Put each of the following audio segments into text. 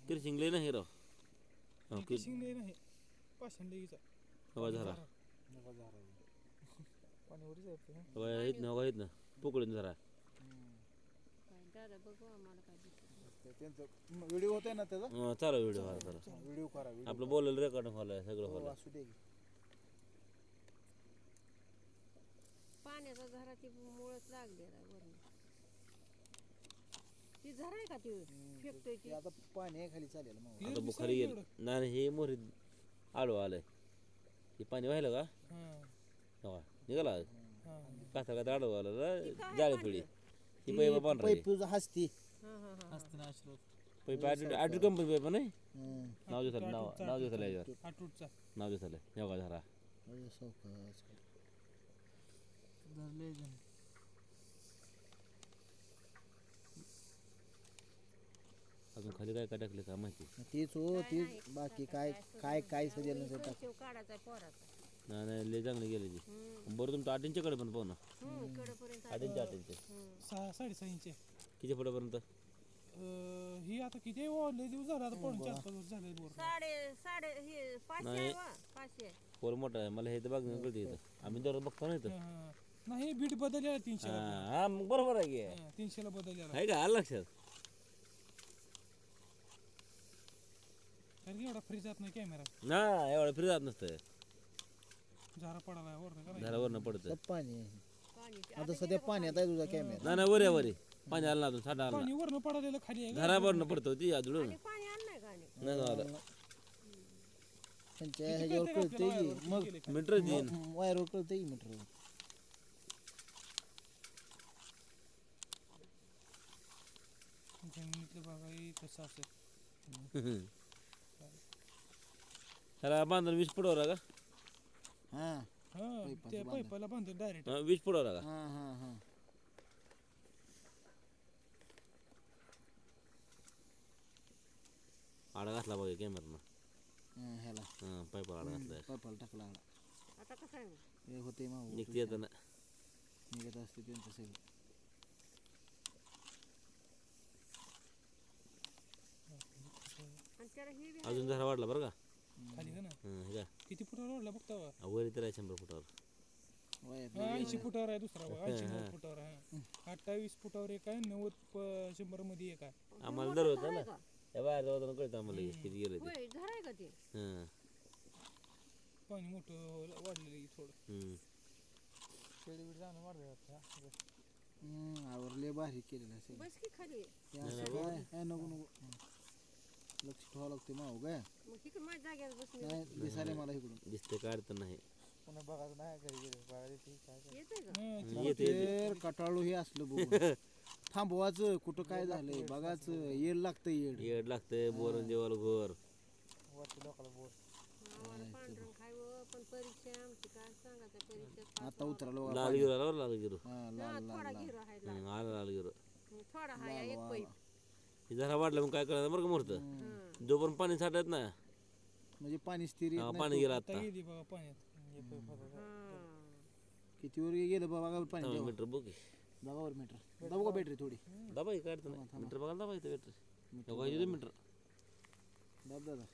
किरशिंगले नाही राव नाही पाषाणलेगीचा हवा झारा पाणीवरच आहे हवा आहेत ना हवा आहेत ना पोकळीन झारा दादा बघू आम्हाला काय दिसत त्यांचं व्हिडिओ होतोय ना त्याचा चालू व्हिडिओ हा करा व्हिडिओ करा आपलं बोलायला रेकॉर्ड व्हायला सगळं व्हायला असू दे पाण्याचा झरा ती मुळच लागलेला वरून ती झरा आहे का ती फेकतोय ती आता पाणी आहे खाली चालेल मग आता बुखारी गेलं नाही हे मोरी आलो आलंय हे पाणी व्हायला का हवा निघाला काथा काथा आडवं आलं जाळी पिढी ही पैप पांढरा पैप हसती पैप आठ कंपनी पैप नाही नाव दिसलं नाव दिसलं याच्यावर नाव दिसलं योगा झारा अजून खाली काय काय टाकले का माहिती तीच हो तीच बाकी काय काय काय सजेल नसेल टाक शेव काढायचा पोराचा नाही लय चांगली गेली ती बरं तुमचं 8 इंच्याकडे पण पाहू ना कडेपर्यंत 8 इंच 8 इंच 6.5 इंच किती फुटापर्यंत ही आता किती लय दिवस झाला आता पडून 4-5 वर्ष झाले बोर साडे हे 500 आहे वा 500 पोर मोठा आहे मला हे तर बघणं कळते इथं आम्ही दररोज बघतो ना इथं नाही बीट बदलल्या 300 हा मग बरोबर आहे की 300 ला बदलल्या आहे का आलं लक्षात कारण एवढा फ्री जात नाही कॅमेरा ना एवढं फ्री जात नसतं झारा पडायला वरनं घरावरनं पडतं पाणी पाणी आता सध्या पाण्यात आहे तुझा कॅमेरा नाही वरे वरे पाणी आलं ना अजून साठा आला पाणी वरनं पडायला खाली आहे घरावरनं पडतं ती अजून पाणी आलं नाही का आणि नाही आलं त्यांच्या ह्याच्यावर कळतंय की मग मीटर देईन वायरवर कळतंय की मीटरवर जमिनीतलं बघा कसं असेल त्याला बांधून 20 फुटावर का हा ते पाईपाला बांधून डायरेक्ट 20 फुटावर का हा हा हा आडा घातला बघा कॅमेरानं ह्याला पाईपाला आडा घातलाय पाईपाला टाकला आता कसं आहे हे होते मग निघते येताना निघत असते त्यांचं सगळं आणि त्याला ही बी अजून जरा वाढला बरं का खाली का ना हे का किती फुटावर वाढला बघता वर तर आहे 100 फुटावर 80 फुटावर आहे दुसरा बघा 80 फुटावर आहे 28 फुटावर एक आहे 90-100 मध्ये एक आहे आम्हाला दर होता ना त्या बाहेर जाऊ कळतं आम्हाला किती गेलं ते होय झरा आहे का ते पाणी मोठं वाढलेलं थोडं शेडीवर जाणं वाढलं आवरले भारी केलेलं असेल बस की खाली नको नको लक्ष ठेवावं लागते माऊ काय मग तिकडे माझ्या जागेवर बसले नाही दिसायला मला इकडून दिसते काय अडचण नाही पुन्हा बघायचं नाही घरी गेलं बघायला येतंय का येते कटाळू हे असलं बघून थांबवायचं कुठं काय झालंय बघायचं येड लागतं येड लागतंय बोरण जेवायला घोर आम्हाला पांढरं खायवं पण परीक्षा आहे आमची काय सांगायचं परीक्षा आता उतरालो लाल गिरो आला बरं लाल गिरो थोडा गिरो आहे आला लाल गिरो थोडा हाय एक पैप हे जरा वाढलं मग काय कळणार बरं का मुहूर्त जोपर्यंत पाणी साठत ना म्हणजे पाणी स्थिर येत नाही. पाणी गेलं आता गेली बघा पाण्यात किती वर गेलं बघा पाणी मीटर बघ बघावर मीटर दाबू का बॅटरी थोडी दाबाई काय अडचण नाही मीटर बघायला दाबायचं मीटर मीटर दाब दादा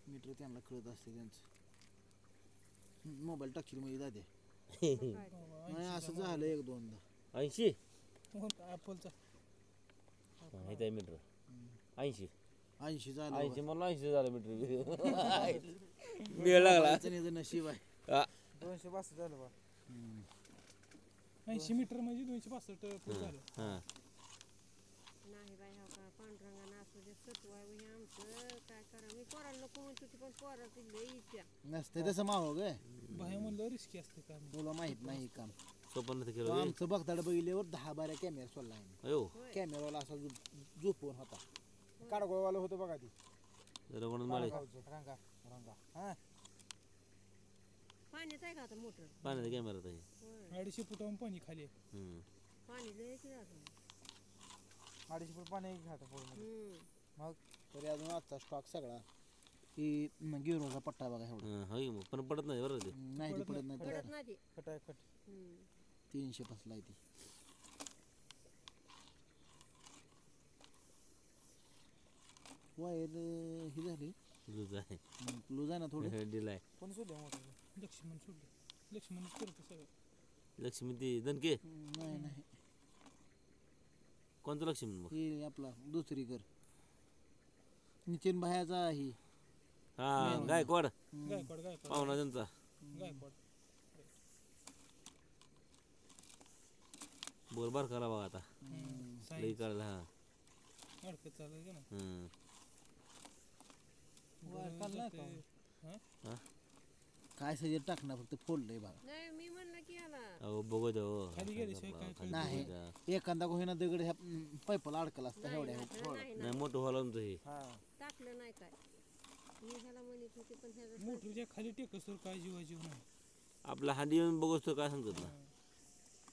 मीटर त्यांना कळत असते त्यांचं मोबाईल टाकशील म्हणजे दादे नाही असं झालं 1-2दा 80 ॲपलचा आहे मीटर 80 80 झालं 80 मला 80 झालं मीटर वेळ लागला नशीब आहे 262 झालं बा 80 मीटर म्हणजे 265 फूट झालं नाही बाई हा का पांढरंगानं असू दे सत्व आहे हे आमचं काय करा मी पोराला नको म्हणत होती पण पोराची लई इच्छा नसते तसं माव ग बाहेर म्हणलं रिस्की असते का तुला माहित नाही काम सोपन केलं आमचं बघताड बघितल्यावर 10-12 कॅमेरा सोडला आहे अयो कॅमेरावाला असा झोपवून होता काडगोळवाला होतं बघा ती रंगण माळे रंगा हा पाण्यात आहे का आता मोटर पाण्याचा कॅमेरा आहे 250 फुटावरून पाणी खाली आहे. पाणी लय की जातं 250 फूट पाणी घाट पूर्ण मग तरी अजून आजचा स्टॉक सगळा की गिरोचा पट्टा बघा एवढा पण पडत नाही बरं ते नाही ती पडत नाही पडत नाही ती खटाखट 300 फसलाय ती वायर ही झाली लूज आहे लूज आहे ना थोडी दिलाय कोण सोडलं मोठं लक्ष्मण सोडलं लक्ष्मणच करतो सगळं लक्ष्मी ती दणके नाही नाही कोणतं लक्ष्मी मग ही आपला दुसरी कर नितीन भायाचा ही हा गायकवाड गायकवाड पाहुणा त्यांचा गायकवाड बोर बार करा बघा आता लई काढला हा अडकत चालू का ना हम्म. हा? काय सजे टाकणार फक्त फोडलंय बघा नाही मी म्हणलं की याला अहो बघू द्या हो. खाली गेल्याशिवाय काय खाली नाही. बघू द्या. एखादा कोणी दगड ह्या पाईपाला अडकला असता एवढ्या नाही नाही मोठं व्हायला म्हणतो हे टाकलं नाही काय मी ह्याला म्हणत होते पण ह्याचं मोटरच्या खाली टेकस तर काय जीवाजीव नाही आपला हांडी येऊन बघतो काय सांगतात ना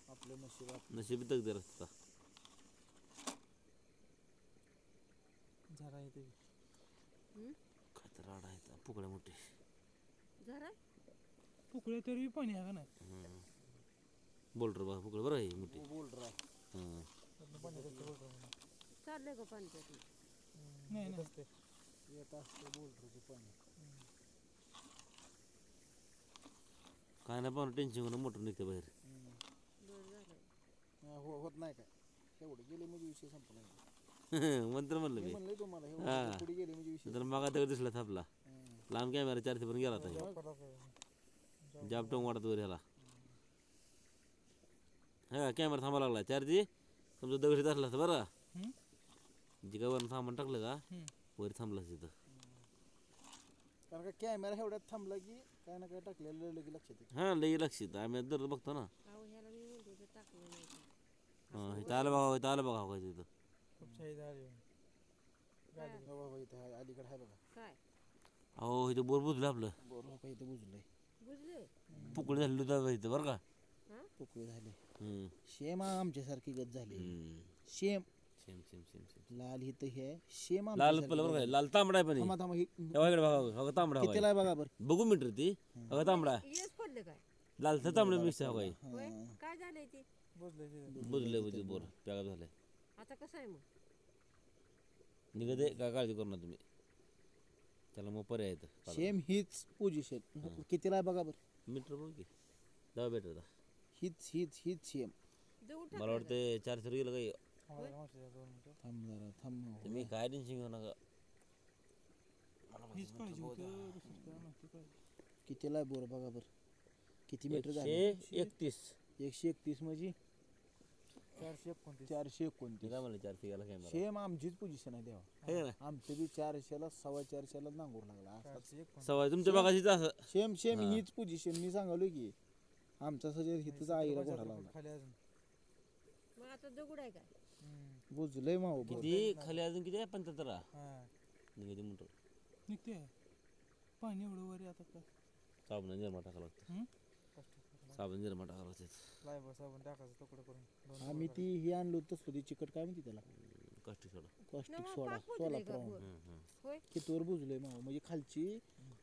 आपलं नशीब नशीब तकदीर असता जरा येते खतराड आहे पुकड्या मोठे जरा पुकळ्या तरी पाणी आहे का नाही बोल्डर बघा पुकड बरं आहे मोठी बोल राय हं. चाललंय का पाणी त्यातून नाही नाही येत असतं बोल पाणी काय नाही पण टेन्शन होणं मोठं निघतं बाहेर बरं झालं होत नाही काय तेवढे गेले म्हणजे विषय संपला मंत्र म्हणलं मी म्हणलंय तुम्हाला हा. एवढे पुढे गेले म्हणजे विषय तर मागा दगड दिसला थापला लांब कॅमेरा 400 पण गेला आता जाब टोंग वाटत वर ह्याला हा कॅमेरा थांबा लागला 4G तुमचं दगड असला असतं बरं जिगावर थांबून टाकलं का वर थांबलं तिथं कारण का कॅमेरा एवढ्यात थांबला की काय ना काय टाकलेलं लगे लक्षात येतं हां लई लक्षात आम्ही दर बघतो ना अहो ह्याला मी म्हणते होते टाकलं नाही का. हां इथं आलं बघा इथं आलं बघा काय तिथं खूप शाही झाली हो बाबा इथं आहे, अलीकडे आहे बघा काय अहो इथं बोर बुजलं आपलं बोर हो का इथं बुजलंय बुजले पुकडी झाली होतं इथं बरं का पोकळी झाले हम्म. शेम आमच्यासारखी गत झाली हम्म. शेम सेम सेम सेम सेम लाल ही तर हे शेम लाल आमच्यासारखी पलं बरं गत का लाल तांबडा आहे पण हे. थांबा थांबा ही तेव्हा इकडे बघा हो तांबडा हवाय कितीला आहे बघा बरं बघू मीटर ती हो तांबडा येस पडलं काय लाल तर तांबडा मिक्स हवाय होय काय झालंय ते बुजले बुजले बोर पॅक झालंय आता कसं आहे मग निघत आहे काय काळजी करू ना तुम्ही त्याला मग पर्याय येतं शेम हीच पोझिशन कितीला आहे बघा बरं मीटर बघ की दहा बेटर हीच शेम देऊ मला वाटतं 400 गेलं काही थांब जरा थांब तुम्ही काय टेन्शन घेऊ नका हीच काळजी होतं दुसरं काय नव्हतं काय कितीला आहे बोर बघा बरं किती मीटर झाले 131 131 म्हणजे 429 429 काय म्हणलं 400 गेला कॅमेरा शेम आमचीच पोझिशन आहे देवा आहे ना आमचं बी 400ला 450ला नांगूर लागला असाच सवय तुमच्या बघायची असं शेम हीच पोझिशन मी सांगालो की आमचा सजर हिथंच आईला घोडा लावला खाली अजून मग आता दगड आहे काय बुजलंय माव बोर. किती खाली अजून किती आहे 75 हा निघते मोटर निघते पाणी एवढं वर आहे आता काय साबण निर्मा टाकावं लागतं साबण निर्मा टाकावं लागतं लायबर साबण टाकायचं तुकडं करून आम्ही ती ही आणलो तसलं ती चिकट काय म्हणते त्याला काष्टी सोडा कॉस्टिक नवा सोडा पाक सोला बुजलंय का प्रमाण बोर? होय कितीवर बुजलंय माव म्हणजे खालची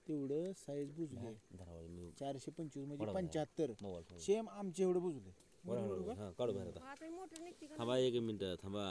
तेवढं साईज बुजली धरावा मी 425 म्हणजे बरोबर आहे. 75 मोबाईल शेम आमचे एवढं बुजले हां काढू बाहेर आता मग आता मोटर निघते का थांबा 1 मिनिट थांबा